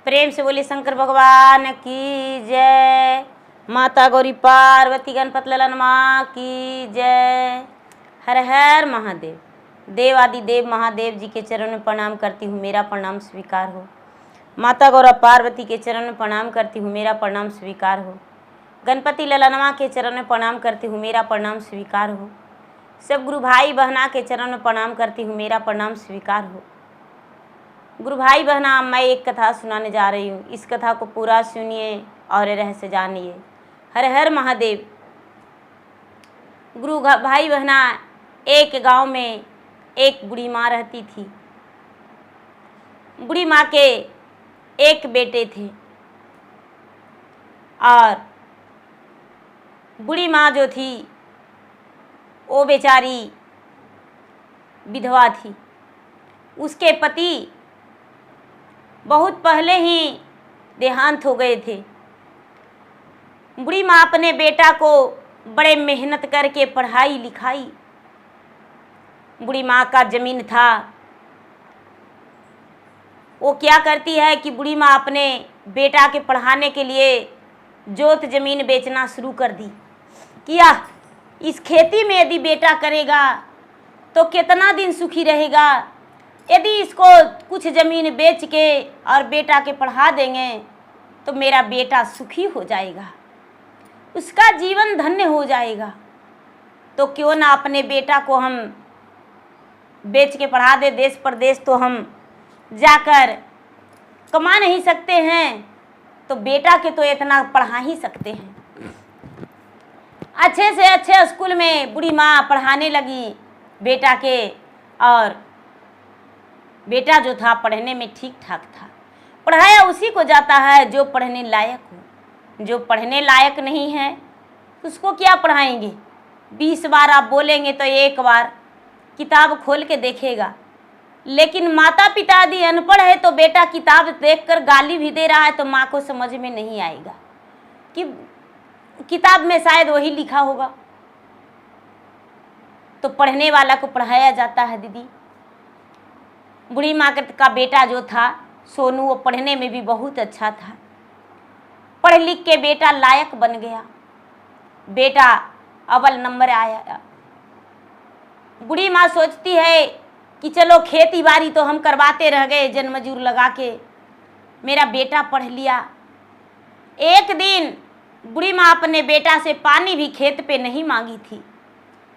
प्रेम से बोले शंकर भगवान की जय। माता गौरी पार्वती गणपत ललन माँ की जय। हर हर महादेव। देवादि देव महादेव जी के चरण में प्रणाम करती हूँ, मेरा प्रणाम स्वीकार हो। माता गौरा पार्वती के चरण में प्रणाम करती हूँ, मेरा प्रणाम स्वीकार हो। गणपति ललन माँ के चरण में प्रणाम करती हूँ, मेरा प्रणाम स्वीकार हो। सब गुरु भाई बहना के चरण में प्रणाम करती हूँ, मेरा प्रणाम स्वीकार हो। गुरु भाई बहना, मैं एक कथा सुनाने जा रही हूँ। इस कथा को पूरा सुनिए और रहस्य जानिए। हर हर महादेव। गुरु भाई बहना, एक गांव में एक बूढ़ी माँ रहती थी। बूढ़ी माँ के एक बेटे थे और बूढ़ी माँ जो थी वो बेचारी विधवा थी। उसके पति बहुत पहले ही देहांत हो गए थे। बूढ़ी माँ अपने बेटा को बड़े मेहनत करके पढ़ाई लिखाई। बूढ़ी माँ का ज़मीन था। वो क्या करती है कि बूढ़ी माँ अपने बेटा के पढ़ाने के लिए जोत ज़मीन बेचना शुरू कर दी। किया इस खेती में यदि बेटा करेगा तो कितना दिन सुखी रहेगा। यदि इसको कुछ ज़मीन बेच के और बेटा के पढ़ा देंगे तो मेरा बेटा सुखी हो जाएगा, उसका जीवन धन्य हो जाएगा। तो क्यों ना अपने बेटा को हम बेच के पढ़ा दे। देश परदेश तो हम जाकर कमा नहीं सकते हैं, तो बेटा के तो इतना पढ़ा ही सकते हैं। अच्छे से अच्छे स्कूल में बूढ़ी माँ पढ़ाने लगी बेटा के, और बेटा जो था पढ़ने में ठीक ठाक था। पढ़ाया उसी को जाता है जो पढ़ने लायक हो। जो पढ़ने लायक नहीं है उसको क्या पढ़ाएंगे। 20 बार आप बोलेंगे तो एक बार किताब खोल के देखेगा। लेकिन माता पिता यदि अनपढ़ है तो बेटा किताब देखकर गाली भी दे रहा है तो माँ को समझ में नहीं आएगा कि किताब में शायद वही लिखा होगा। तो पढ़ने वाला को पढ़ाया जाता है दीदी। बूढ़ी माँ का बेटा जो था सोनू, वो पढ़ने में भी बहुत अच्छा था। पढ़ लिख के बेटा लायक बन गया। बेटा अव्वल नंबर आया। बूढ़ी माँ सोचती है कि चलो खेती बाड़ी तो हम करवाते रह गए जन मजूर लगा के, मेरा बेटा पढ़ लिया। एक दिन बूढ़ी माँ अपने बेटा से पानी भी खेत पे नहीं मांगी थी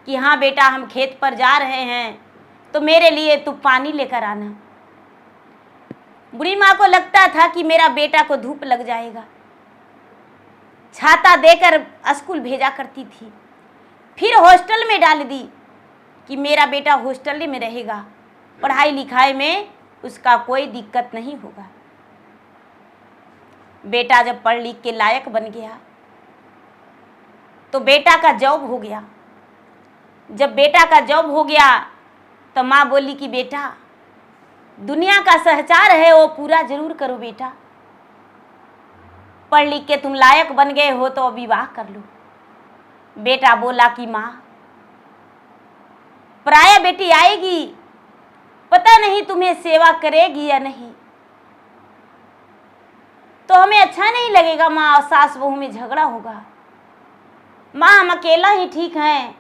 कि हाँ बेटा हम खेत पर जा रहे हैं तो मेरे लिए तू पानी लेकर आना। बूढ़ी माँ को लगता था कि मेरा बेटा को धूप लग जाएगा। छाता देकर स्कूल भेजा करती थी। फिर हॉस्टल में डाल दी कि मेरा बेटा हॉस्टल में रहेगा, पढ़ाई लिखाई में उसका कोई दिक्कत नहीं होगा। बेटा जब पढ़ लिख के लायक बन गया तो बेटा का जॉब हो गया। जब बेटा का जॉब हो गया तो माँ बोली कि बेटा दुनिया का सहचार है वो पूरा जरूर करो बेटा। पढ़ लिख के तुम लायक बन गए हो तो विवाह कर लो। बेटा बोला कि माँ पराया बेटी आएगी, पता नहीं तुम्हें सेवा करेगी या नहीं, तो हमें अच्छा नहीं लगेगा माँ, और सास बहू में झगड़ा होगा। माँ हम अकेला ही ठीक हैं,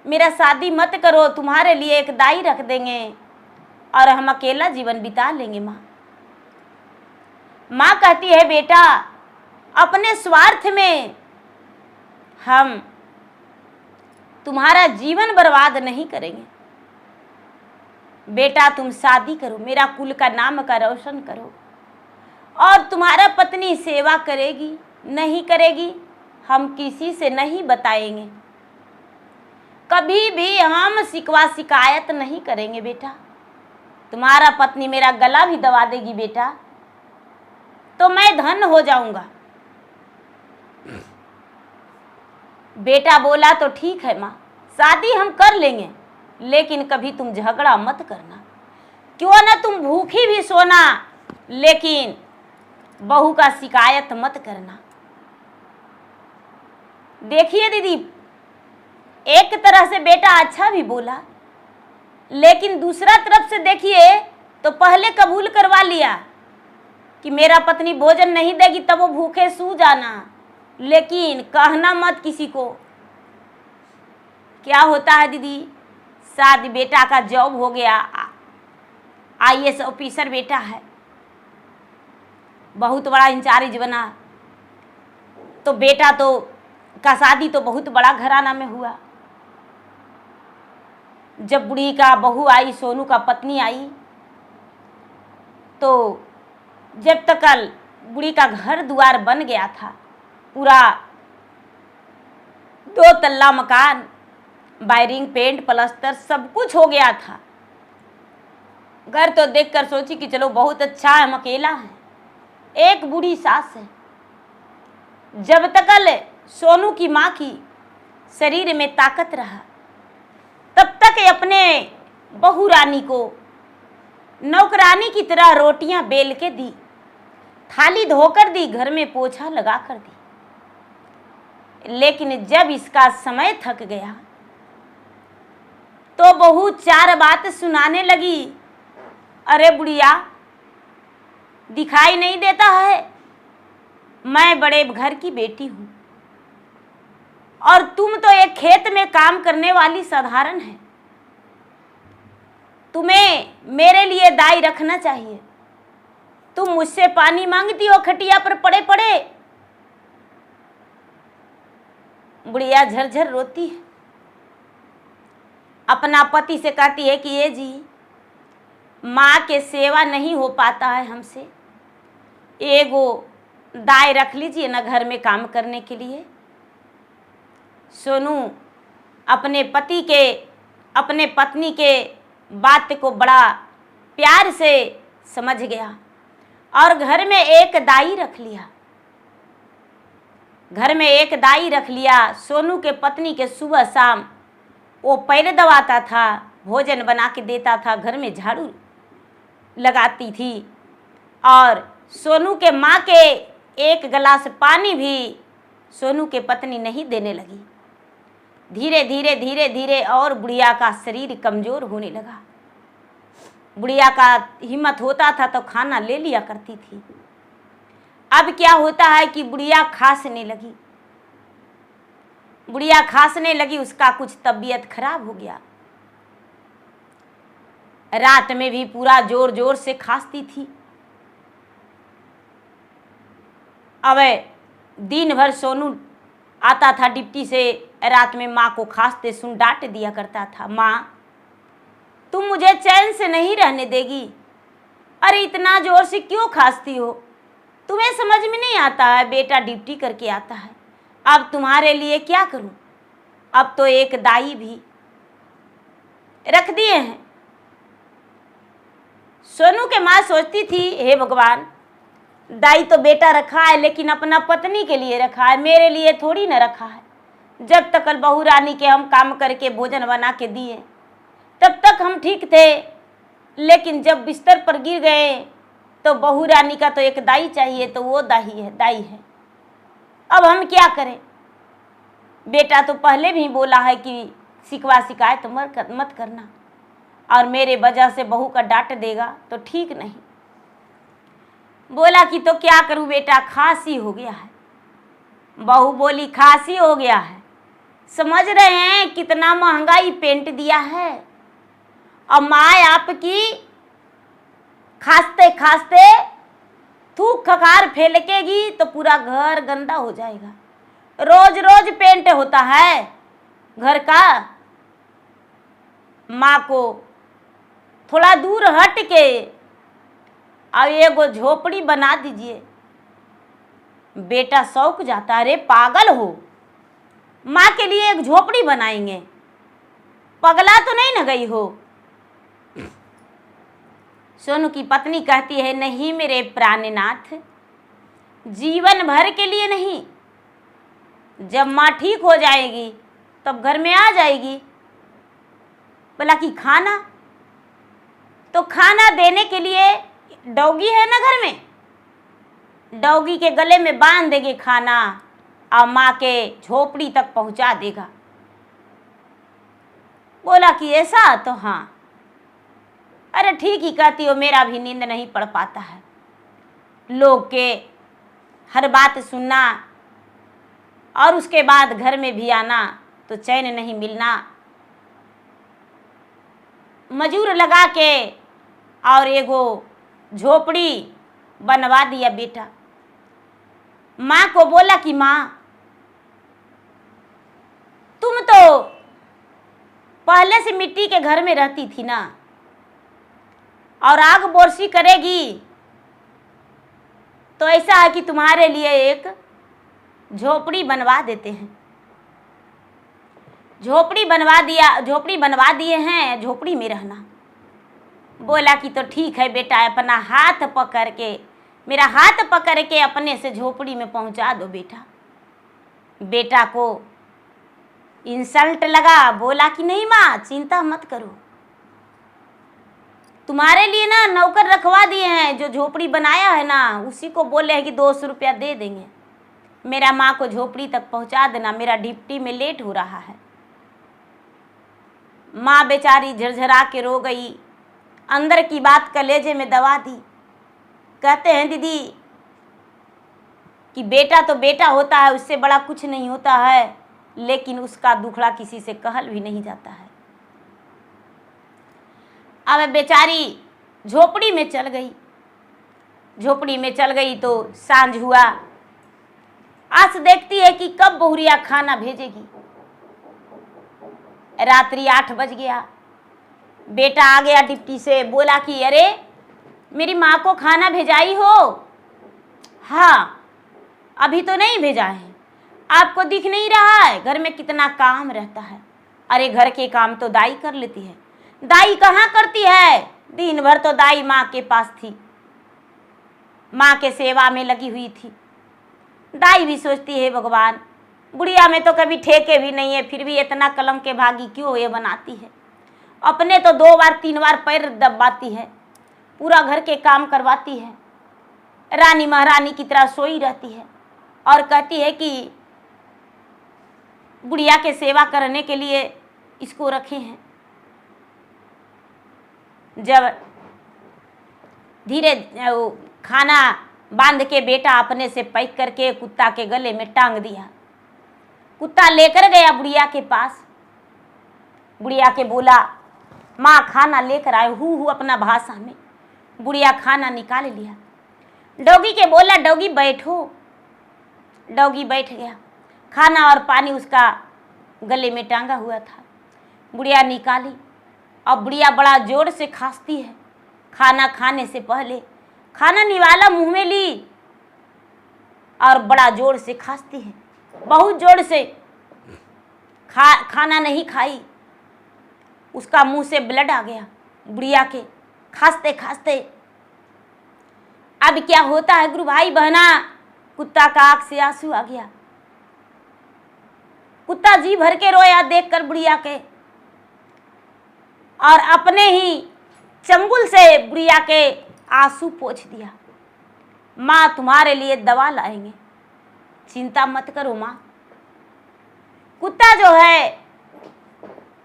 मेरा शादी मत करो, तुम्हारे लिए एक दाई रख देंगे और हम अकेला जीवन बिता लेंगे। माँ कहती है बेटा अपने स्वार्थ में हम तुम्हारा जीवन बर्बाद नहीं करेंगे। बेटा तुम शादी करो, मेरा कुल का नाम का रोशन करो, और तुम्हारा पत्नी सेवा करेगी नहीं करेगी हम किसी से नहीं बताएंगे। कभी भी हम शिकवा शिकायत नहीं करेंगे बेटा। तुम्हारा पत्नी मेरा गला भी दबा देगी बेटा तो मैं धन्य हो जाऊंगा। बेटा बोला तो ठीक है माँ, शादी हम कर लेंगे, लेकिन कभी तुम झगड़ा मत करना। क्यों ना तुम भूखी भी सोना, लेकिन बहू का शिकायत मत करना। देखिए दीदी, एक तरह से बेटा अच्छा भी बोला, लेकिन दूसरा तरफ से देखिए तो पहले कबूल करवा लिया कि मेरा पत्नी भोजन नहीं देगी तब वो भूखे सो जाना, लेकिन कहना मत किसी को। क्या होता है दीदी, शादी बेटा का जॉब हो गया, IAS ऑफिसर बेटा है, बहुत बड़ा इंचार्ज बना, तो बेटा तो का शादी तो बहुत बड़ा घराना में हुआ। जब बुढ़ी का बहू आई, सोनू का पत्नी आई, तो जब तक बुढ़ी का घर द्वार बन गया था, पूरा 2 तल्ला मकान, वायरिंग, पेंट, प्लास्टर सब कुछ हो गया था। घर तो देखकर सोची कि चलो बहुत अच्छा है, हम अकेला हैं, एक बूढ़ी सास है। जब तक सोनू की माँ की शरीर में ताकत रहा, तब तक अपने बहू रानी को नौकरानी की तरह रोटियां बेल के दी, थाली धोकर दी, घर में पोछा लगा कर दी। लेकिन जब इसका समय थक गया तो बहू 4 बात सुनाने लगी। अरे बुढ़िया, दिखाई नहीं देता है, मैं बड़े घर की बेटी हूं और तुम तो एक खेत में काम करने वाली साधारण है, तुम्हें मेरे लिए दाई रखना चाहिए। तुम मुझसे पानी मांगती हो खटिया पर पड़े पड़े। बुढ़िया झरझर रोती है, अपना पति से कहती है कि ये जी, माँ के सेवा नहीं हो पाता है हमसे, एगो दाई रख लीजिए ना घर में काम करने के लिए। सोनू अपने पत्नी के बात को बड़ा प्यार से समझ गया और घर में एक दाई रख लिया। घर में एक दाई रख लिया। सोनू के पत्नी के सुबह शाम वो पैर दबाता था, भोजन बना के देता था, घर में झाड़ू लगाती थी और सोनू के माँ के एक गिलास पानी भी सोनू के पत्नी नहीं देने लगी। धीरे धीरे धीरे धीरे और बुढ़िया का शरीर कमज़ोर होने लगा। बुढ़िया का हिम्मत होता था तो खाना ले लिया करती थी। अब क्या होता है कि बुढ़िया खांसने लगी। बुढ़िया खांसने लगी, उसका कुछ तबीयत खराब हो गया। रात में भी पूरा जोर जोर से खांसती थी। अब दिन भर सोनू आता था डिप्टी से, रात में माँ को खांसते सुन डांट दिया करता था, माँ तुम मुझे चैन से नहीं रहने देगी, अरे इतना जोर से क्यों खांसती हो, तुम्हें समझ में नहीं आता है, बेटा ड्यूटी करके आता है, अब तुम्हारे लिए क्या करूं। अब तो एक दाई भी रख दिए हैं। सोनू के माँ सोचती थी, हे भगवान, दाई तो बेटा रखा है लेकिन अपना पत्नी के लिए रखा है, मेरे लिए थोड़ी न रखा है। जब तक बहू रानी के हम काम करके भोजन बना के दिए तब तक हम ठीक थे, लेकिन जब बिस्तर पर गिर गए तो बहू रानी का तो एक दाई चाहिए, तो वो दाई है। अब हम क्या करें। बेटा तो पहले भी बोला है कि शिकवा शिकायत मत करना, और मेरे वजह से बहू का डांट देगा तो ठीक नहीं। बोला कि तो क्या करूं बेटा, खांसी हो गया है। बहू बोली खांसी हो गया है, समझ रहे हैं कितना महंगाई पेंट दिया है, और माँ आपकी खांसते खांसते थूक खखार फेंकेगी तो पूरा घर गंदा हो जाएगा। रोज रोज पेंट होता है घर का। माँ को थोड़ा दूर हट के और एगो झोपड़ी बना दीजिए। बेटा शौक जाता, अरे पागल हो, माँ के लिए एक झोपड़ी बनाएंगे, पगला तो नहीं न गई हो। सोनू की पत्नी कहती है, नहीं मेरे प्राणनाथ, जीवन भर के लिए नहीं, जब माँ ठीक हो जाएगी तब घर में आ जाएगी। बोला कि खाना, तो खाना देने के लिए डॉगी है ना घर में, डॉगी के गले में बांध देंगे खाना और माँ के झोपड़ी तक पहुंचा देगा। बोला कि ऐसा, तो हाँ, अरे ठीक ही कहती हो, मेरा भी नींद नहीं पड़ पाता है। लोग के हर बात सुनना और उसके बाद घर में भी आना तो चैन नहीं मिलना। मजूर लगा के और एगो झोपड़ी बनवा दिया बेटा। माँ को बोला कि माँ, तुम तो पहले से मिट्टी के घर में रहती थी ना, और आग बोरसी करेगी तो ऐसा है कि तुम्हारे लिए एक झोपड़ी बनवा देते हैं। झोपड़ी बनवा दिए हैं, झोपड़ी में रहना। बोला कि तो ठीक है बेटा, अपना हाथ पकड़ के, मेरा हाथ पकड़ के अपने से झोपड़ी में पहुंचा दो बेटा। बेटा को इंसल्ट लगा, बोला कि नहीं माँ, चिंता मत करो, तुम्हारे लिए ना नौकर रखवा दिए हैं, जो झोपड़ी बनाया है ना उसी को बोले हैं कि 200 रुपया दे देंगे, मेरा माँ को झोपड़ी तक पहुंचा देना, मेरा ड्यूटी में लेट हो रहा है। माँ बेचारी झरझरा के रो गई, अंदर की बात कलेजे में दबा दी। कहते हैं दीदी कि बेटा तो बेटा होता है, उससे बड़ा कुछ नहीं होता है, लेकिन उसका दुखड़ा किसी से कहल भी नहीं जाता है। अब बेचारी झोपड़ी में चल गई। झोपड़ी में चल गई तो सांझ हुआ। आस देखती है कि कब बहुरिया खाना भेजेगी। रात्रि 8 बज गया। बेटा आ गया डिप्टी से, बोला कि अरे मेरी माँ को खाना भेजाई हो? हाँ, अभी तो नहीं भेजा है। आपको दिख नहीं रहा है घर में कितना काम रहता है? अरे घर के काम तो दाई कर लेती है। दाई कहाँ करती है? दिन भर तो दाई माँ के पास थी, माँ के सेवा में लगी हुई थी। दाई भी सोचती है भगवान, बुढ़िया में तो कभी ठेके भी नहीं है, फिर भी इतना कलंक के भागी क्यों ये बनाती है। अपने तो 2 बार 3 बार पैर दबाती है, पूरा घर के काम करवाती है, रानी महारानी की तरह सोई रहती है और कहती है कि बुढ़िया के सेवा करने के लिए इसको रखे हैं। जब धीरे खाना बांध के बेटा अपने से पैक करके कुत्ता के गले में टांग दिया। कुत्ता लेकर गया बुढ़िया के पास। बुढ़िया के बोला, माँ खाना लेकर आए हूँ अपना भाषा में। बुढ़िया खाना निकाल लिया। डॉगी के बोला, डॉगी बैठो। डॉगी बैठ गया। खाना और पानी उसका गले में टांगा हुआ था। बुढ़िया निकाली। अब बुढ़िया बड़ा जोर से खांसती है। खाना खाने से पहले खाना निवाला मुंह में ली और बड़ा जोर से खांसती है, बहुत जोर से। खाना नहीं खाई, उसका मुंह से ब्लड आ गया बुढ़िया के खांसते खांसते। अब क्या होता है गुरु भाई बहना, कुत्ता का आंख से आंसू आ गया। कुत्ता जी भर के रोया देखकर बुढ़िया के, और अपने ही चंगुल से बुढ़िया के आंसू पोंछ दिया। माँ तुम्हारे लिए दवा लाएंगे, चिंता मत करो माँ। कुत्ता जो है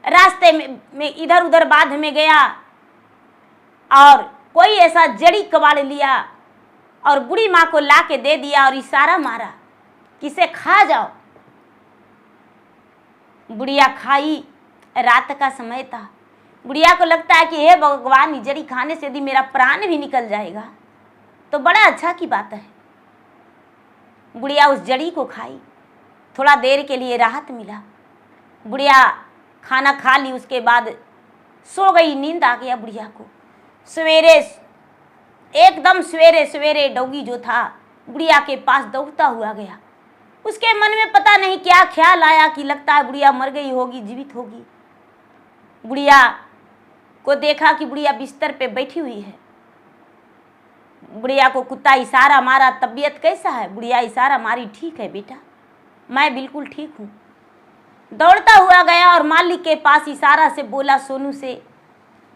रास्ते में इधर उधर बाध में गया और कोई ऐसा जड़ी कबाड़ लिया और बूढ़ी माँ को ला के दे दिया और इशारा मारा कि इसे खा जाओ। बुढ़िया खाई। रात का समय था। बुढ़िया को लगता है कि हे भगवान, ये जड़ी खाने से यदि मेरा प्राण भी निकल जाएगा तो बड़ा अच्छा की बात है। बुढ़िया उस जड़ी को खाई। थोड़ा देर के लिए राहत मिला। बुढ़िया खाना खा ली, उसके बाद सो गई। नींद आ गया बुढ़िया को। सवेरे एकदम सवेरे सवेरे डॉगी जो था बुढ़िया के पास दौड़ता हुआ गया। उसके मन में पता नहीं क्या ख्याल आया कि लगता है बुढ़िया मर गई होगी, जीवित होगी। बुढ़िया को देखा कि बुढ़िया बिस्तर पे बैठी हुई है। बुढ़िया को कुत्ता इशारा मारा, तबीयत कैसा है? बुढ़िया इशारा मारी, ठीक है बेटा, मैं बिल्कुल ठीक हूँ। दौड़ता हुआ गया और मालिक के पास इशारा से बोला सोनू से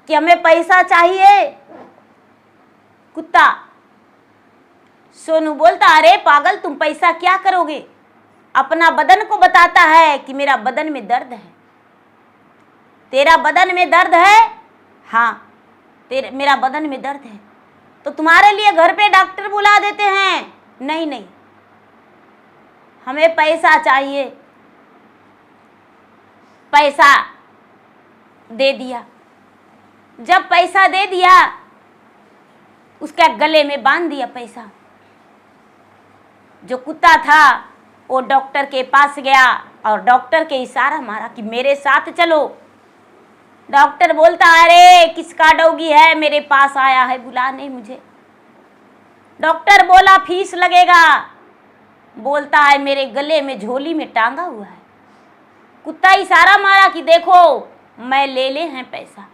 कि हमें पैसा चाहिए। कुत्ता सोनू बोलता, अरे पागल, तुम पैसा क्या करोगे? अपना बदन को बताता है कि मेरा बदन में दर्द है। तेरा बदन में दर्द है? हाँ, मेरा बदन में दर्द है। तो तुम्हारे लिए घर पे डॉक्टर बुला देते हैं। नहीं नहीं, हमें पैसा चाहिए। पैसा दे दिया। जब पैसा दे दिया, उसके गले में बांध दिया पैसा। जो कुत्ता था वो डॉक्टर के पास गया और डॉक्टर के इशारा मारा कि मेरे साथ चलो। डॉक्टर बोलता है, अरे किसका डॉगी है, मेरे पास आया है बुलाने मुझे। डॉक्टर बोला फीस लगेगा। बोलता है मेरे गले में झोली में टांगा हुआ है। कुत्ता इशारा मारा कि देखो मैं ले ले हैं पैसा।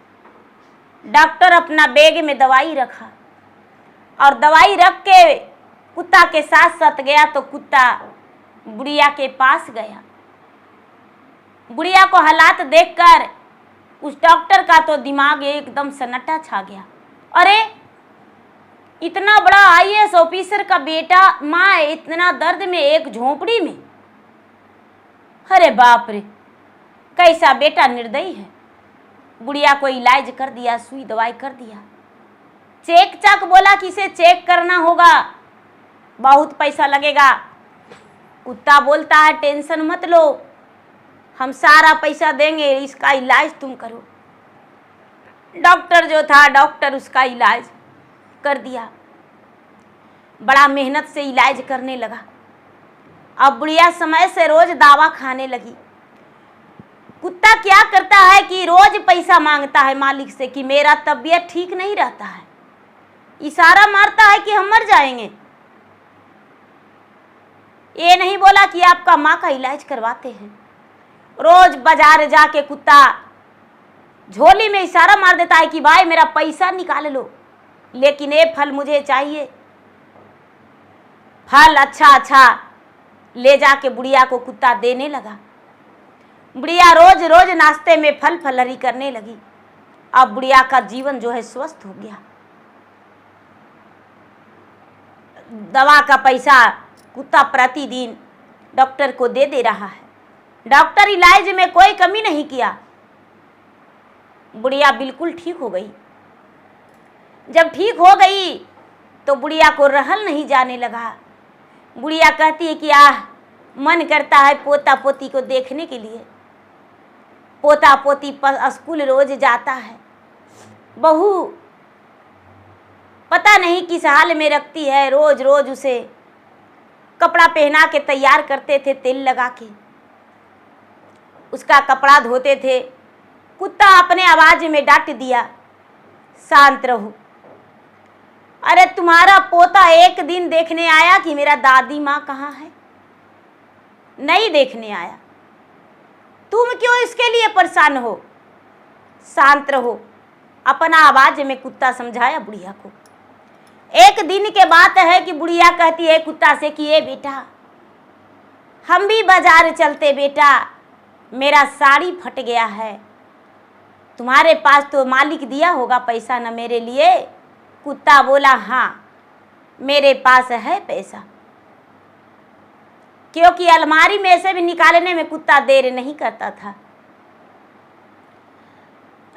डॉक्टर अपना बैग में दवाई रखा और दवाई रख के कुत्ता के साथ साथ गया। तो कुत्ता बुढ़िया के पास गया। बुढ़िया को हालात देखकर उस डॉक्टर का तो दिमाग एकदम सन्नाटा छा गया। अरे इतना बड़ा आईएएस ऑफिसर का बेटा, माँ इतना दर्द में एक झोपड़ी में। अरे बाप रे, कैसा बेटा निर्दयी है। बुढ़िया को इलाज कर दिया, सुई दवाई कर दिया। चेक चाक बोला कि इसे चेक करना होगा, बहुत पैसा लगेगा। कुत्ता बोलता है टेंशन मत लो, हम सारा पैसा देंगे, इसका इलाज तुम करो। डॉक्टर जो था, डॉक्टर उसका इलाज कर दिया। बड़ा मेहनत से इलाज करने लगा। अब बुढ़िया समय से रोज दवा खाने लगी। कुत्ता क्या करता है कि रोज पैसा मांगता है मालिक से कि मेरा तबीयत ठीक नहीं रहता है। इशारा मारता है कि हम मर जाएंगे। ये नहीं बोला कि आपका माँ का इलाज करवाते हैं। रोज बाजार जाके कुत्ता झोली में इशारा मार देता है कि भाई मेरा पैसा निकाल लो, लेकिन ये फल मुझे चाहिए। फल अच्छा अच्छा ले जाके बुढ़िया को कुत्ता देने लगा। बुढ़िया रोज रोज नाश्ते में फल फलहरी करने लगी। अब बुढ़िया का जीवन जो है स्वस्थ हो गया। दवा का पैसा कुत्ता प्रतिदिन डॉक्टर को दे दे रहा है। डॉक्टर इलाज में कोई कमी नहीं किया। बुढ़िया बिल्कुल ठीक हो गई। जब ठीक हो गई तो बुढ़िया को रहल नहीं जाने लगा। बुढ़िया कहती है कि मन करता है पोता पोती को देखने के लिए। पोता पोती स्कूल रोज जाता है। बहू पता नहीं किस हाल में रखती है। रोज रोज उसे कपड़ा पहना के तैयार करते थे, तेल लगा के उसका कपड़ा धोते थे। कुत्ता अपने आवाज में डांट दिया, शांत रहो। अरे तुम्हारा पोता एक दिन देखने आया कि मेरा दादी माँ कहाँ है? नहीं देखने आया। तुम क्यों इसके लिए परेशान हो? शांत रहो। अपना आवाज में कुत्ता समझाया बुढ़िया को। एक दिन के बात है कि बुढ़िया कहती है कुत्ता से कि ये बेटा, हम भी बाजार चलते बेटा, मेरा साड़ी फट गया है। तुम्हारे पास तो मालिक दिया होगा पैसा ना मेरे लिए? कुत्ता बोला हाँ मेरे पास है पैसा, क्योंकि अलमारी में से भी निकालने में कुत्ता देर नहीं करता था।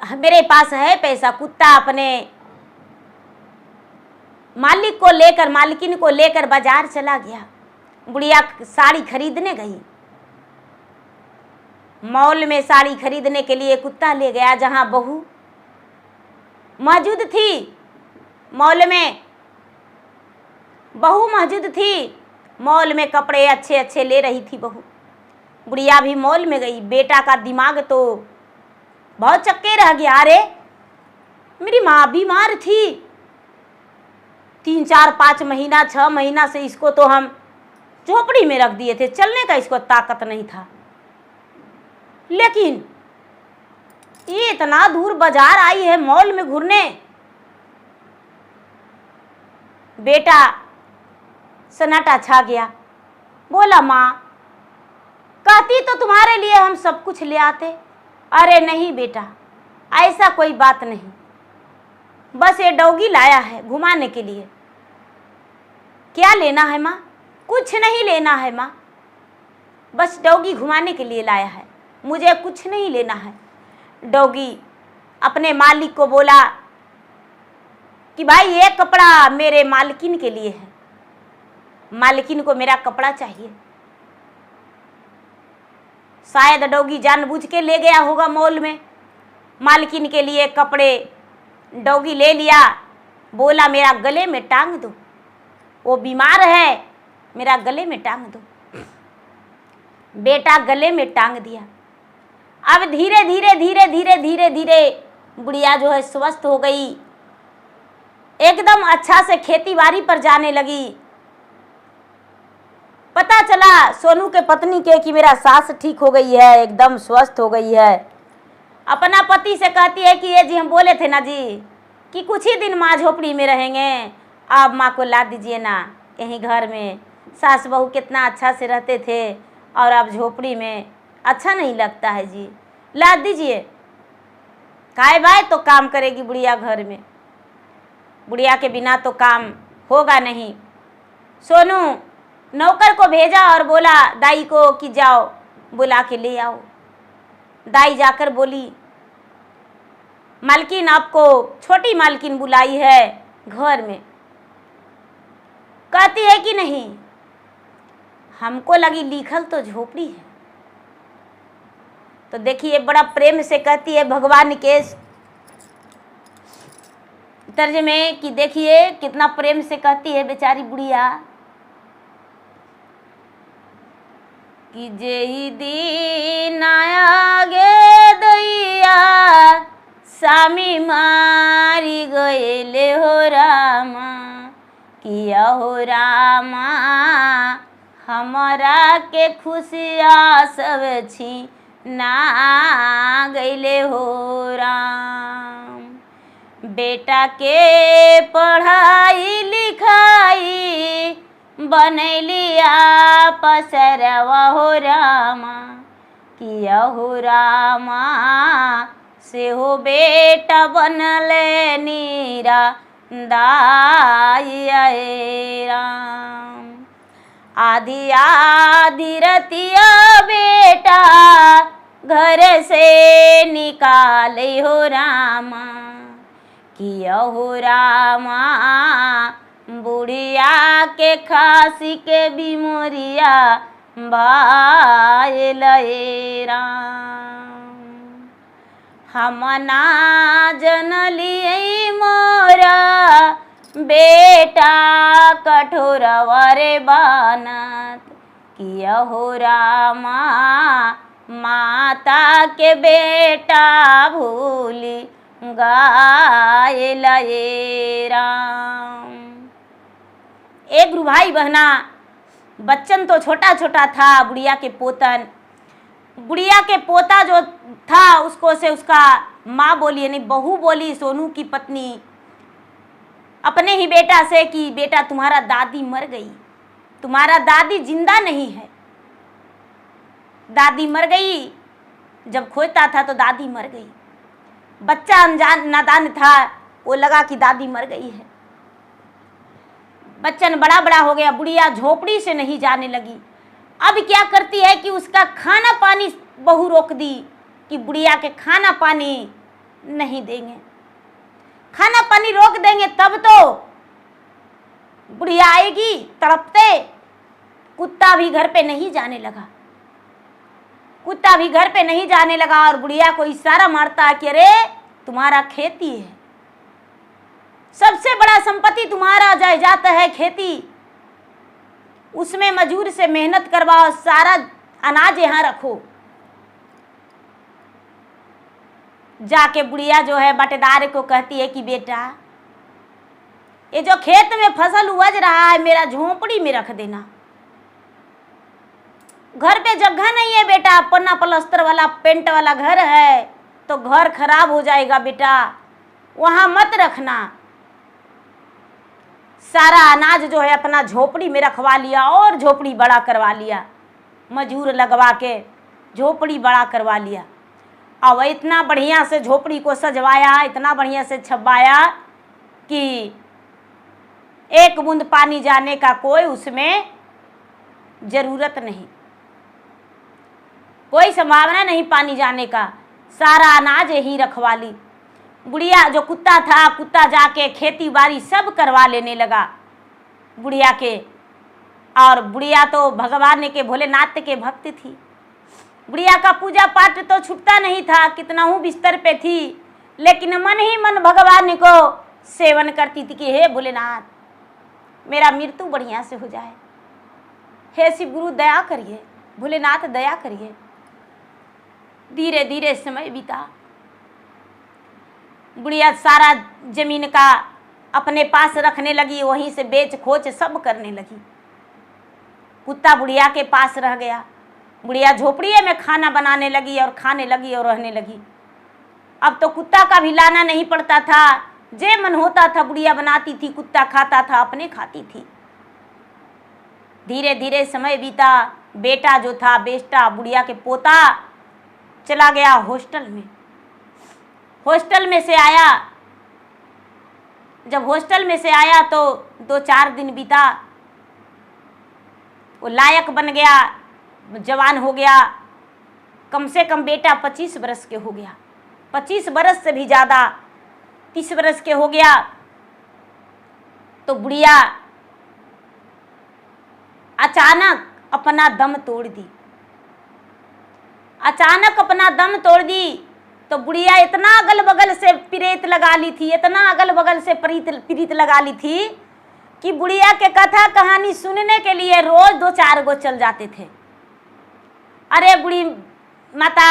मेरे पास है पैसा। कुत्ता अपने मालिक को लेकर, मालकिन को लेकर बाजार चला गया। बुढ़िया साड़ी खरीदने गई। मॉल में साड़ी खरीदने के लिए कुत्ता ले गया, जहां बहू मौजूद थी। मॉल में बहू मौजूद थी। मॉल में कपड़े अच्छे अच्छे ले रही थी बहू। बुढ़िया भी मॉल में गई। बेटा का दिमाग तो बहुत चक्के रह गया। अरे मेरी माँ बीमार थी, 3 4 5 महीना 6 महीना से इसको तो हम झोपड़ी में रख दिए थे, चलने का इसको ताकत नहीं था। लेकिन ये इतना दूर बाजार आई है मॉल में घूरने। बेटा सन्नाटा छा गया। बोला माँ कहती तो तुम्हारे लिए हम सब कुछ ले आते। अरे नहीं बेटा, ऐसा कोई बात नहीं, बस ये डॉगी लाया है घुमाने के लिए। क्या लेना है माँ? कुछ नहीं लेना है माँ, बस डॉगी घुमाने के लिए लाया है, मुझे कुछ नहीं लेना है। डॉगी अपने मालिक को बोला कि भाई ये कपड़ा मेरे मालकिन के लिए है, मालकिन को मेरा कपड़ा चाहिए। शायद डॉगी जानबूझ के ले गया होगा मॉल में, मालकिन के लिए कपड़े डॉगी ले लिया, बोला मेरा गले में टांग दो, वो बीमार है, मेरा गले में टांग दो। बेटा गले में टांग दिया। अब धीरे धीरे धीरे धीरे धीरे धीरे बुढ़िया जो है स्वस्थ हो गई, एकदम अच्छा से खेती बाड़ी पर जाने लगी। पता चला सोनू के पत्नी के कि मेरा सास ठीक हो गई है, एकदम स्वस्थ हो गई है। अपना पति से कहती है कि ये जी हम बोले थे ना जी कि कुछ ही दिन माँ झोपड़ी में रहेंगे, आप माँ को ला दीजिए ना यहीं घर में, सास बहू कितना अच्छा से रहते थे और अब झोपड़ी में अच्छा नहीं लगता है जी, ला दीजिए। काहे भाई तो काम करेगी बुढ़िया घर में, बुढ़िया के बिना तो काम होगा नहीं। सोनू नौकर को भेजा और बोला दाई को कि जाओ बुला के ले आओ। दाई जाकर बोली मालकिन आपको छोटी मालकिन बुलाई है घर में। कहती है कि नहीं, हमको लगी लिखल तो झोपड़ी है। तो देखिए बड़ा प्रेम से कहती है भगवान के तर्जुमे कि देखिए कितना प्रेम से कहती है बेचारी बुढ़िया कि जेही दिन आगे दैया सामी मारी गएले हो रामा, किया हो रामा हमारा के खुशिया सब छी ना गईले हो राम। बेटा के पढ़ाई लिखाई बनैलिया पसरवा हो रामा, किया हो रामा से हो बेटा बनले नीरा दाई राम। आधी आधी रतिया बेटा घर से निकाले हो रामा, किया हो रामा बुढ़िया के खांसी के बीमारिया भाई लए राम। हम ना जनलिए मोरा बेटा कठोरवा रे बानत, किया हो रामा माता के बेटा भूली गाए लए राम। एक गुरु भाई बहना, बच्चन तो छोटा छोटा था, बुढ़िया के पोतन, बुढ़िया के पोता जो था उसको से उसका माँ बोली यानी बहू बोली सोनू की पत्नी अपने ही बेटा से कि बेटा तुम्हारा दादी मर गई, तुम्हारा दादी जिंदा नहीं है, दादी मर गई। जब खोजता था तो दादी मर गई। बच्चा अनजान नादान था, वो लगा कि दादी मर गई है। बच्चन बड़ा बड़ा हो गया, बुढ़िया झोपड़ी से नहीं जाने लगी। अब क्या करती है कि उसका खाना पानी बहू रोक दी कि बुढ़िया के खाना पानी नहीं देंगे, खाना पानी रोक देंगे तब तो बुढ़िया आएगी तड़पते। कुत्ता भी घर पे नहीं जाने लगा, कुत्ता भी घर पे नहीं जाने लगा और बुढ़िया को इशारा मारता है कि अरे तुम्हारा खेती है, सबसे बड़ा संपत्ति तुम्हारा जायदाद है खेती, उसमें मजूर से मेहनत करवाओ, सारा अनाज यहाँ रखो। जाके बुढ़िया जो है बटेदार को कहती है कि बेटा ये जो खेत में फसल उपज रहा है मेरा झोपड़ी में रख देना, घर पे जगह नहीं है बेटा, पन्ना पलस्तर वाला पेंट वाला घर है तो घर खराब हो जाएगा बेटा, वहां मत रखना। सारा अनाज जो है अपना झोपड़ी में रखवा लिया और झोपड़ी बड़ा करवा लिया, मजूर लगवा के झोपड़ी बड़ा करवा लिया। अब इतना बढ़िया से झोपड़ी को सजवाया, इतना बढ़िया से छपाया कि एक बूंद पानी जाने का कोई उसमें जरूरत नहीं, कोई संभावना नहीं पानी जाने का, सारा अनाज यही रखवा ली। बुढ़िया जो कुत्ता था, कुत्ता जाके खेती बाड़ी सब करवा लेने लगा बुढ़िया के। और बुढ़िया तो भगवान के भोलेनाथ के भक्त थी। बुढ़िया का पूजा पाठ तो छूटता नहीं था, कितना हूँ बिस्तर पे थी, लेकिन मन ही मन भगवान को सेवन करती थी कि हे भोलेनाथ मेरा मृत्यु बढ़िया से हो जाए, हे शिव गुरु दया करिए, भोलेनाथ दया करिए। धीरे धीरे समय बीता। बुढ़िया सारा जमीन का अपने पास रखने लगी, वहीं से बेच खोच सब करने लगी। कुत्ता बुढ़िया के पास रह गया। बुढ़िया झोपड़ी में खाना बनाने लगी और खाने लगी और रहने लगी। अब तो कुत्ता का भी लाना नहीं पड़ता था, जे मन होता था बुढ़िया बनाती थी, कुत्ता खाता था, अपने खाती थी। धीरे धीरे समय बीता। बेटा जो था, बेटा बुढ़िया के पोता, चला गया हॉस्टल में। हॉस्टल में से आया, जब हॉस्टल में से आया तो 2-4 दिन बीता, वो लायक बन गया, जवान हो गया। कम से कम बेटा 25 बरस के हो गया, 25 बरस से भी ज़्यादा, 30 बरस के हो गया। तो बुढ़िया अचानक अपना दम तोड़ दी। अचानक अपना दम तोड़ दी तो बुढ़िया इतना अगल बगल से प्रेत लगा ली थी, इतना अगल बगल से प्रीत लगा ली थी कि बुढ़िया के कथा कहानी सुनने के लिए रोज 2-4 गो चल जाते थे। अरे बूढ़ी माता,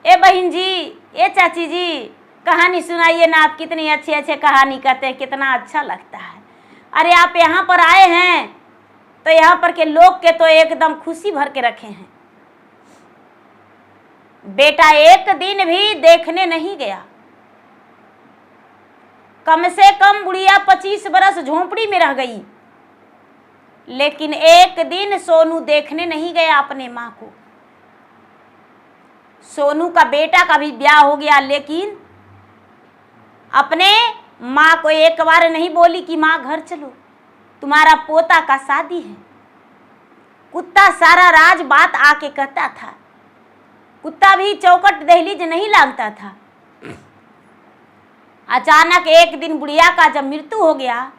ए बहन जी, ए चाची जी, कहानी सुनाइए ना, आप कितनी अच्छे अच्छे कहानी कहते हैं, कितना अच्छा लगता है। अरे आप यहाँ पर आए हैं तो यहाँ पर के लोग के तो एकदम खुशी भर के रखे हैं। बेटा एक दिन भी देखने नहीं गया। कम से कम बुढ़िया 25 बरस झोंपड़ी में रह गई, लेकिन एक दिन सोनू देखने नहीं गया अपने माँ को। सोनू का बेटा का भी ब्याह हो गया, लेकिन अपने माँ को एक बार नहीं बोली कि माँ घर चलो, तुम्हारा पोता का शादी है। कुत्ता सारा राज बात आके कहता था। कुत्ता भी चौकट दहलीज नहीं लागता था। अचानक एक दिन बुढ़िया का जब मृत्यु हो गया,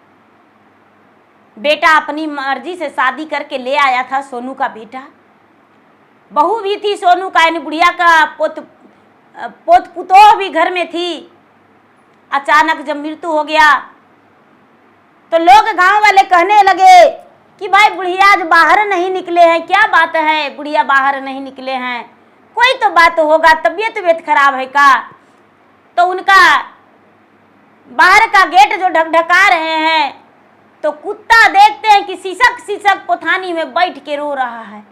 बेटा अपनी मर्जी से शादी करके ले आया था, सोनू का बेटा। बहू भी थी सोनू का, यानी बुढ़िया का पोत पुतोह भी घर में थी। अचानक जब मृत्यु हो गया तो लोग गांव वाले कहने लगे कि भाई बुढ़िया आज बाहर नहीं निकले हैं, क्या बात है बुढ़िया बाहर नहीं निकले हैं, कोई तो बात होगा, तबीयत खराब है का। तो उनका बाहर का गेट जो ढकढका रहे हैं तो कुत्ता देखते हैं कि शीशक पोथानी में बैठ के रो रहा है।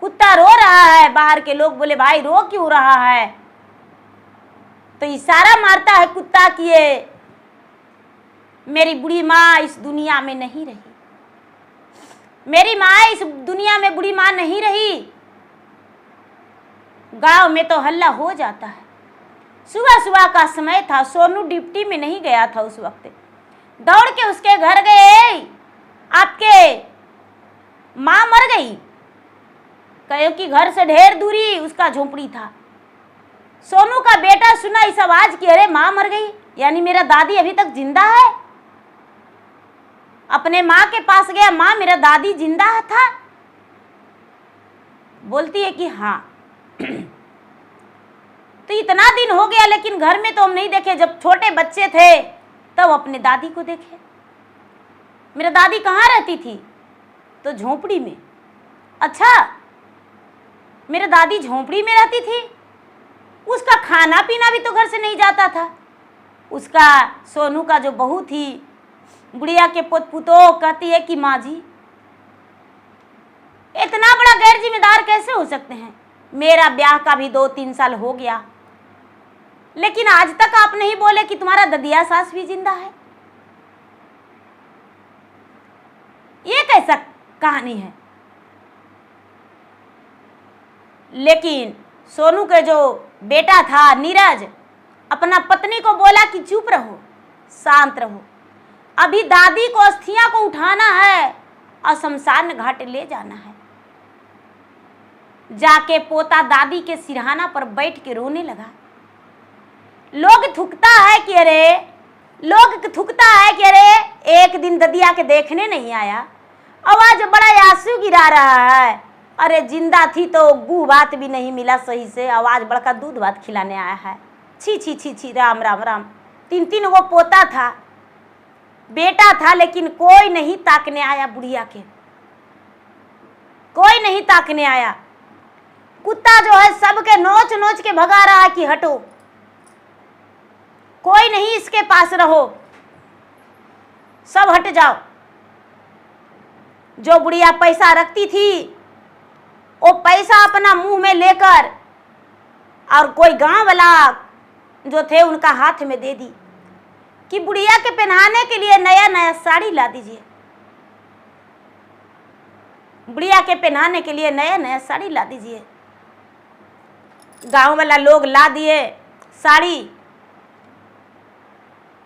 कुत्ता रो रहा है। बाहर के लोग बोले भाई रो क्यों रहा है? तो इशारा मारता है कुत्ता कि ये मेरी बुढ़ी माँ इस दुनिया में नहीं रही, मेरी माँ इस दुनिया में बुढ़ी माँ नहीं रही। गांव में तो हल्ला हो जाता है। सुबह सुबह का समय था, सोनू ड्यूटी में नहीं गया था उस वक्त। दौड़ के उसके घर गए, आपके माँ मर गई, क्योंकि घर से ढेर दूरी उसका झोंपड़ी था। सोनू का बेटा सुना इस आवाज की, अरे माँ मर गई, यानी मेरा दादी अभी तक जिंदा है। अपने माँ के पास गया, माँ मेरा दादी जिंदा था? बोलती है कि हाँ। तो इतना दिन हो गया लेकिन घर में तो हम नहीं देखे, जब छोटे बच्चे थे तब अपने दादी को देखे। मेरा दादी कहाँ रहती थी? तो झोंपड़ी में। अच्छा, मेरा दादी झोंपड़ी में रहती थी? उसका खाना पीना भी तो घर से नहीं जाता था। उसका सोनू का जो बहू थी, बुढ़िया के पुतोह, कहती है कि माँ जी इतना बड़ा गैर जिम्मेदार कैसे हो सकते हैं? मेरा ब्याह का भी 2-3 साल हो गया, लेकिन आज तक आप नहीं बोले कि तुम्हारा ददिया सास भी जिंदा है। ये कैसा कहानी है? लेकिन सोनू के जो बेटा था नीरज, अपना पत्नी को बोला कि चुप रहो, शांत रहो, अभी दादी को अस्थियां को उठाना है और शमशान घाट ले जाना है। जाके पोता दादी के सिरहाना पर बैठ के रोने लगा। लोग थूकता है कि अरे एक दिन ददिया के देखने नहीं आया, आवाज बड़ा आंसू गिरा रहा है। अरे जिंदा थी तो गू भात भी नहीं मिला सही से, आवाज बड़का दूध भात खिलाने आया है। छी छी छी छी, राम राम राम। 3 गो पोता था, बेटा था, लेकिन कोई नहीं ताकने आया बुढ़िया के, कोई नहीं ताकने आया। कुत्ता जो है सबके नोच नोच के भगा रहा है कि हटो, कोई नहीं इसके पास रहो, सब हट जाओ। जो बुढ़िया पैसा रखती थी वो पैसा अपना मुंह में लेकर और कोई गांव वाला जो थे उनका हाथ में दे दी कि बुढ़िया के पहनाने के लिए नया नया साड़ी ला दीजिए, बुढ़िया के पहनाने के लिए नया नया साड़ी ला दीजिए। गांव वाला लोग ला दिए साड़ी।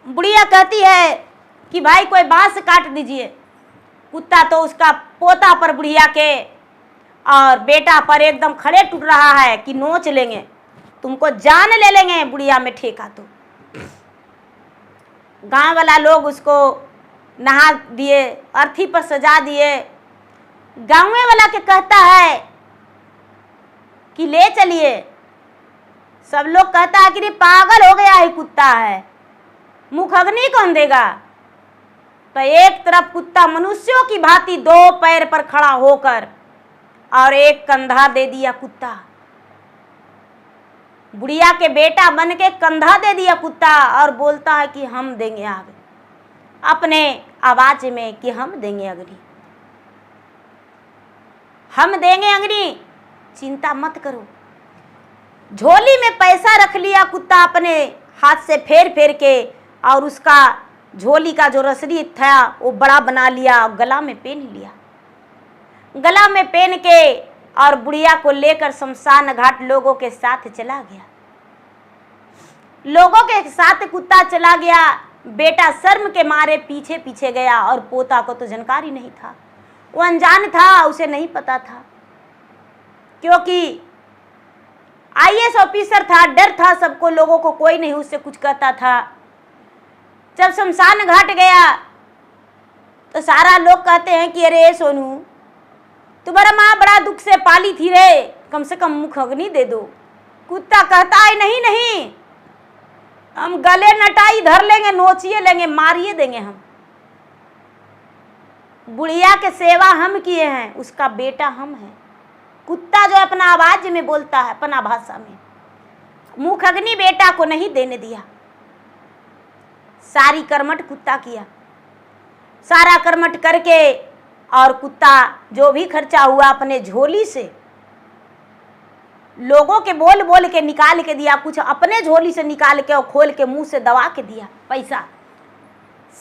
बुढ़िया कहती है कि भाई कोई बांस काट दीजिए। कुत्ता तो उसका पोता पर बुढ़िया के और बेटा पर एकदम खड़े टूट रहा है कि नोच लेंगे, तुमको जान ले लेंगे बुढ़िया में ठेका। तो गांव वाला लोग उसको नहा दिए, अर्थी पर सजा दिए। गाँव वाला के कहता है कि ले चलिए। सब लोग कहता है कि रे पागल हो गया है, कुत्ता है, मुखअग्नि कौन देगा। तो एक तरफ कुत्ता मनुष्यों की भांति 2 पैर पर खड़ा होकर और एक कंधा दे दिया कुत्ता। बुढ़िया के बेटा बन के कंधा दे दिया कुत्ता और बोलता है कि हम देंगे आग, अपने आवाज में कि हम देंगे अग्नि, हम देंगे अग्नि, चिंता मत करो। झोली में पैसा रख लिया कुत्ता अपने हाथ से फेर फेर के और उसका झोली का जो रसरी था वो बड़ा बना लिया और गला में पहन लिया। गला में पहन के और बुढ़िया को लेकर शमशान घाट लोगों के साथ चला गया। लोगों के साथ कुत्ता चला गया। बेटा शर्म के मारे पीछे पीछे गया और पोता को तो जानकारी नहीं था, वो अनजान था, उसे नहीं पता था, क्योंकि आईएएस ऑफिसर था, डर था सबको, लोगों को कोई नहीं उससे कुछ कहता था। जब शमशान घाट गया तो सारा लोग कहते हैं कि अरे सोनू तुम्हारा माँ बड़ा दुख से पाली थी रे, कम से कम मुखअग्नि दे दो। कुत्ता कहता है नहीं नहीं, हम गले नटाई धर लेंगे, नोचिए लेंगे, मारिए देंगे हम। बुढ़िया के सेवा हम किए हैं, उसका बेटा हम हैं। कुत्ता जो अपना आवाज में बोलता है, अपना भाषा में, मुखअग्नि बेटा को नहीं देने दिया। सारी कर्मठ कुत्ता किया। सारा कर्मठ करके और कुत्ता जो भी खर्चा हुआ अपने झोली से लोगों के बोल बोल के निकाल के दिया, कुछ अपने झोली से निकाल के और खोल के मुंह से दबा के दिया पैसा।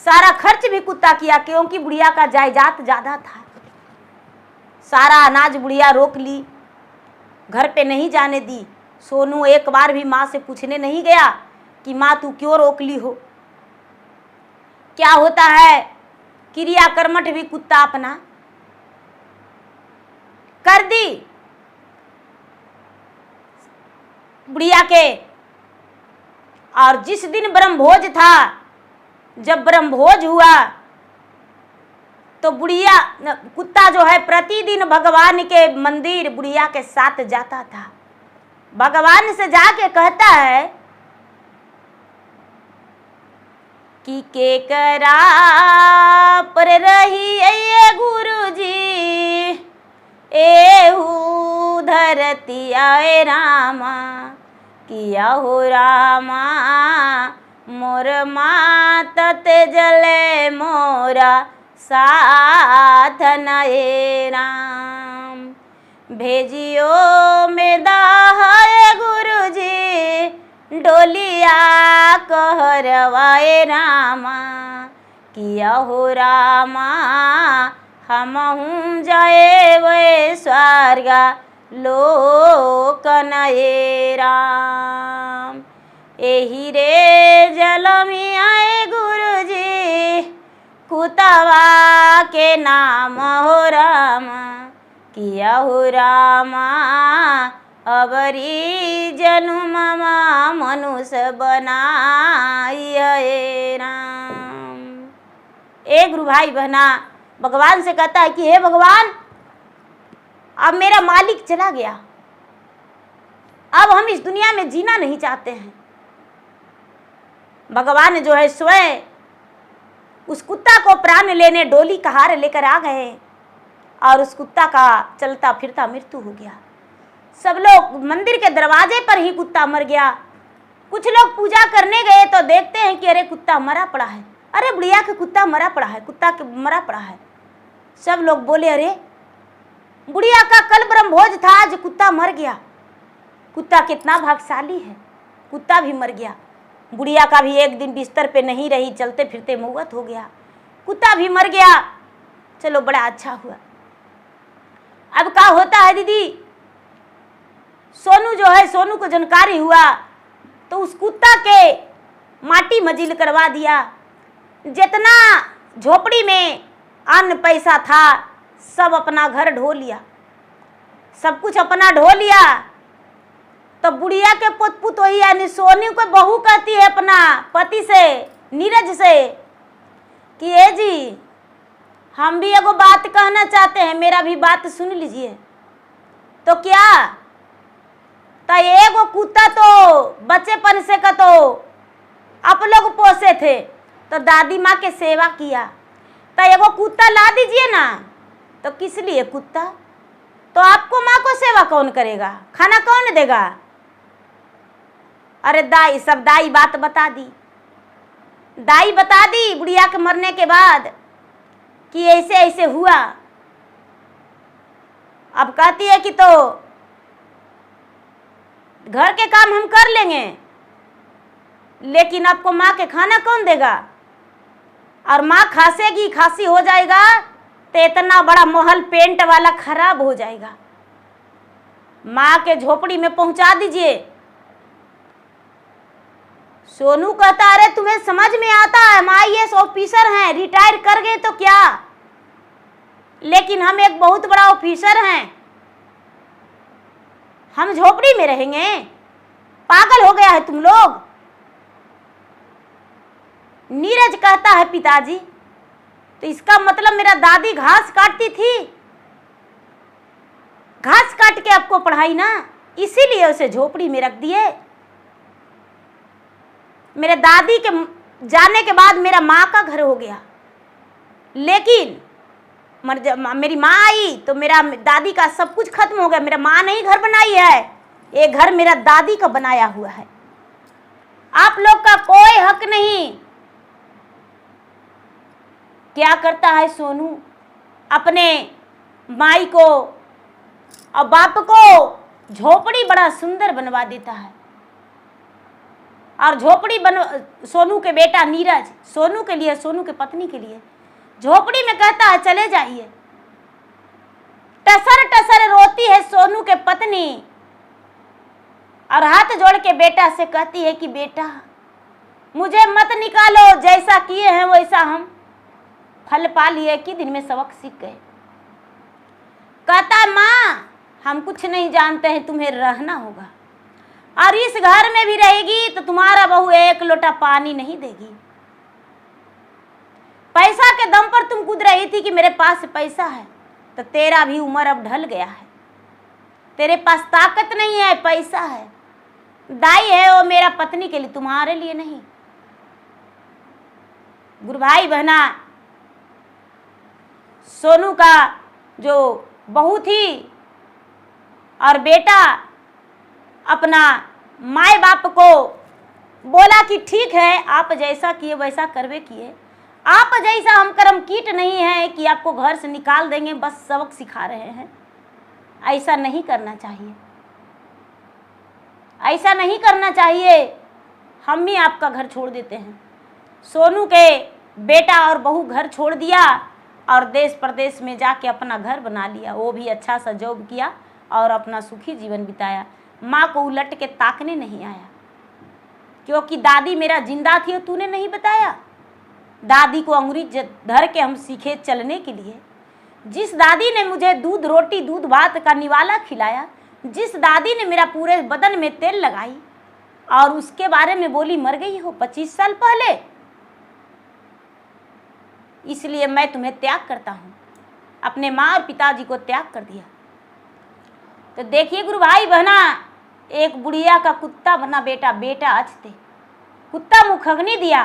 सारा खर्च भी कुत्ता किया, क्योंकि बुढ़िया का जायदाद ज़्यादा था। सारा अनाज बुढ़िया रोक ली, घर पे नहीं जाने दी। सोनू एक बार भी माँ से पूछने नहीं गया कि माँ तू क्यों रोक ली हो। क्या होता है, क्रिया कर्मठ भी कुत्ता अपना कर दी बुढ़िया के। और जिस दिन ब्रह्मभोज था, जब ब्रह्मभोज हुआ तो बुढ़िया कुत्ता जो है प्रतिदिन भगवान के मंदिर बुढ़िया के साथ जाता था। भगवान से जाके कहता है कि केकरा पर रही ये गुरुजी, एहू धरती आए रामा, किया हो रामा मोर मातत जले मोरा साथ नए राम। भेजियो में दाहे गुरुजी, डोलिया कहरवाए रामा, किया हो रामा हमहूँ जाए वे स्वर्गा लोक नए राम। एही रे जलमी आए गुरुजी, कुतवा के नाम हो रामा, किया हो रामा अबरी जनुममा मनुष्य बनाइए राम। एक गुरु भाई बहना भगवान से कहता है कि हे भगवान, अब मेरा मालिक चला गया, अब हम इस दुनिया में जीना नहीं चाहते हैं। भगवान जो है स्वयं उस कुत्ता को प्राण लेने डोली कहार लेकर आ गए और उस कुत्ता का चलता फिरता मृत्यु हो गया। सब लोग मंदिर के दरवाजे पर ही कुत्ता मर गया। कुछ लोग पूजा करने गए तो देखते हैं कि अरे कुत्ता मरा पड़ा है, अरे बुढ़िया का कुत्ता मरा पड़ा है, कुत्ता के मरा पड़ा है। सब लोग बोले अरे बुढ़िया का कल ब्रह्म भोज था, आज कुत्ता मर गया। कुत्ता कितना भाग्यशाली है, कुत्ता भी मर गया। बुढ़िया का भी एक दिन बिस्तर पे नहीं रही, चलते फिरते मौत हो गया, कुत्ता भी मर गया। चलो बड़ा अच्छा हुआ। अब क्या होता है दीदी, सोनू जो है, सोनू को जानकारी हुआ तो उस कुत्ता के माटी मजिल करवा दिया। जितना झोपड़ी में अन्न पैसा था सब अपना घर ढो लिया, सब कुछ अपना ढो लिया। तो बुढ़िया के पुत वही यानी सोनू को बहू कहती है अपना पति से, नीरज से कि ए जी हम भी एगो बात कहना चाहते हैं, मेरा भी बात सुन लीजिए। तो क्या, तो एगो कुत्ता तो बच्चेपन से का तो आप लोग पोसे थे, तो दादी माँ के सेवा किया, तो एगो कुत्ता ला दीजिए ना। तो किस लिए कुत्ता, तो आपको माँ को सेवा कौन करेगा, खाना कौन देगा। अरे दाई, सब दाई बात बता दी, दाई बता दी बुढ़िया के मरने के बाद कि ऐसे ऐसे हुआ। अब कहती है कि तो घर के काम हम कर लेंगे, लेकिन आपको माँ के खाना कौन देगा। और माँ खांसेगी, खांसी हो जाएगा तो इतना बड़ा महल पेंट वाला खराब हो जाएगा। माँ के झोपड़ी में पहुंचा दीजिए। सोनू कहता अरे तुम्हें समझ में आता है, हम IAS ऑफिसर हैं, रिटायर कर गए तो क्या, लेकिन हम एक बहुत बड़ा ऑफिसर हैं, हम झोपड़ी में रहेंगे, पागल हो गया है तुम लोग। नीरज कहता है पिताजी तो इसका मतलब मेरा दादी घास काटती थी, घास काट के आपको पढ़ाई ना, इसीलिए उसे झोपड़ी में रख दिए। मेरे दादी के जाने के बाद मेरा माँ का घर हो गया, लेकिन मेरी माँ आई तो मेरा दादी का सब कुछ खत्म हो गया। मेरा माँ ने ही घर बनाई है, ये घर मेरा दादी का बनाया हुआ है, आप लोग का कोई हक नहीं। क्या करता है सोनू, अपने माई को और बाप को झोपड़ी बड़ा सुंदर बनवा देता है। और झोपड़ी सोनू के बेटा नीरज, सोनू के लिए, सोनू के पत्नी के लिए झोपड़ी में कहता है चले जाइए। टसर टसर रोती है सोनू के पत्नी और हाथ जोड़ के बेटा से कहती है कि बेटा मुझे मत निकालो, जैसा किए हैं वैसा हम फल पा लिए, कि दिन में सबक सीख गए। कहता माँ हम कुछ नहीं जानते हैं, तुम्हें रहना होगा, और इस घर में भी रहेगी तो तुम्हारा बहू एक लोटा पानी नहीं देगी। पैसा के दम पर तुम कूद रही थी कि मेरे पास पैसा है, तो तेरा भी उम्र अब ढल गया है, तेरे पास ताकत नहीं है, पैसा है, दाई है वो मेरा पत्नी के लिए, तुम्हारे लिए नहीं। गुरु भाई बहना, सोनू का जो बहू थी और बेटा अपना माए बाप को बोला कि ठीक है आप जैसा किए वैसा करवे किए, आप जैसा हम कर्म कीट नहीं है कि आपको घर से निकाल देंगे, बस सबक सिखा रहे हैं। ऐसा नहीं करना चाहिए, ऐसा नहीं करना चाहिए, हम ही आपका घर छोड़ देते हैं। सोनू के बेटा और बहू घर छोड़ दिया और देश प्रदेश में जाके अपना घर बना लिया, वो भी अच्छा सा जॉब किया और अपना सुखी जीवन बिताया। माँ को उलट के ताकने नहीं आया, क्योंकि दादी मेरा जिंदा थी और तूने नहीं बताया। दादी को अंगुरी धर के हम सीखे चलने के लिए। जिस दादी ने मुझे दूध रोटी दूध भात का निवाला खिलाया, जिस दादी ने मेरा पूरे बदन में तेल लगाई और उसके बारे में बोली मर गई हो 25 साल पहले, इसलिए मैं तुम्हें त्याग करता हूं। अपने माँ और पिताजी को त्याग कर दिया। तो देखिए गुरु भाई बहना, एक बुढ़िया का कुत्ता बना बेटा आज थे, कुत्ता मुखग्नि दिया।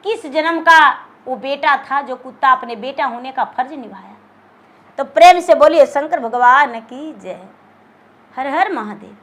किस जन्म का वो बेटा था जो कुत्ता अपने बेटा होने का फर्ज निभाया। तो प्रेम से बोलिए शंकर भगवान की जय। हर हर महादेव।